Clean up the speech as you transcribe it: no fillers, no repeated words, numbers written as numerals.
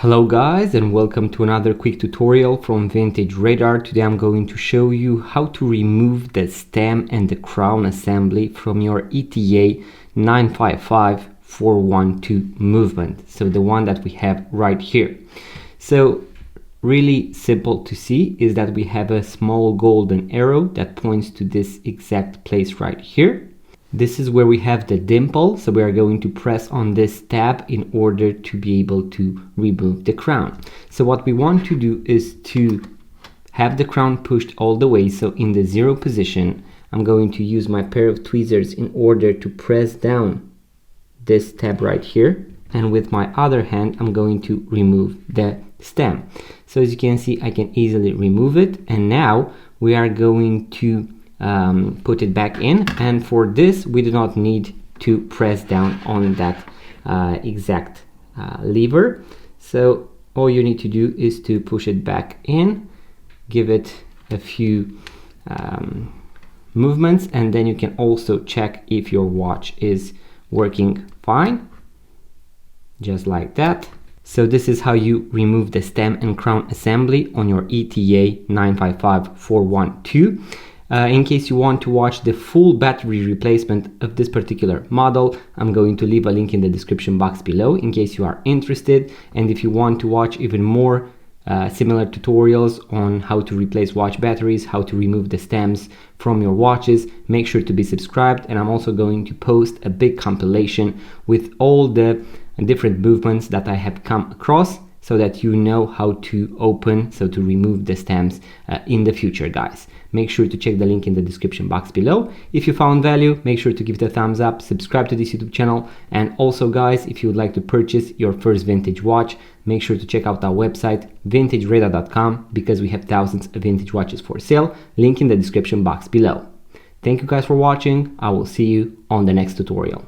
Hello guys, and welcome to another quick tutorial from Vintage Radar. Today I'm going to show you how to remove the stem and the crown assembly from your ETA 955412 movement. So the one that we have right here. So really simple to see is that we have a small golden arrow that points to this exact place right here. This is where we have the dimple, so we are going to press on this tab in order to be able to remove the crown. So what we want to do is to have the crown pushed all the way, so in the 0 position. I'm going to use my pair of tweezers in order to press down this tab right here, and with my other hand I'm going to remove the stem. So as you can see, I can easily remove it, and now we are going to put it back in, and for this we do not need to press down on that exact lever. So all you need to do is to push it back in, give it a few movements, and then you can also check if your watch is working fine, just like that. So this is how you remove the stem and crown assembly on your ETA 955412. In case you want to watch the full battery replacement of this particular model, I'm going to leave a link in the description box below in case you are interested. And if you want to watch even more similar tutorials on how to replace watch batteries, how to remove the stems from your watches, make sure to be subscribed. And I'm also going to post a big compilation with all the different movements that I have come across, so that you know how to open, so to remove the stems in the future, guys. Make sure to check the link in the description box below. If you found value, make sure to give it a thumbs up, subscribe to this YouTube channel, and also guys, if you would like to purchase your first vintage watch, make sure to check out our website vintageradar.com, because we have thousands of vintage watches for sale. Link in the description box below. Thank you guys for watching. I will see you on the next tutorial.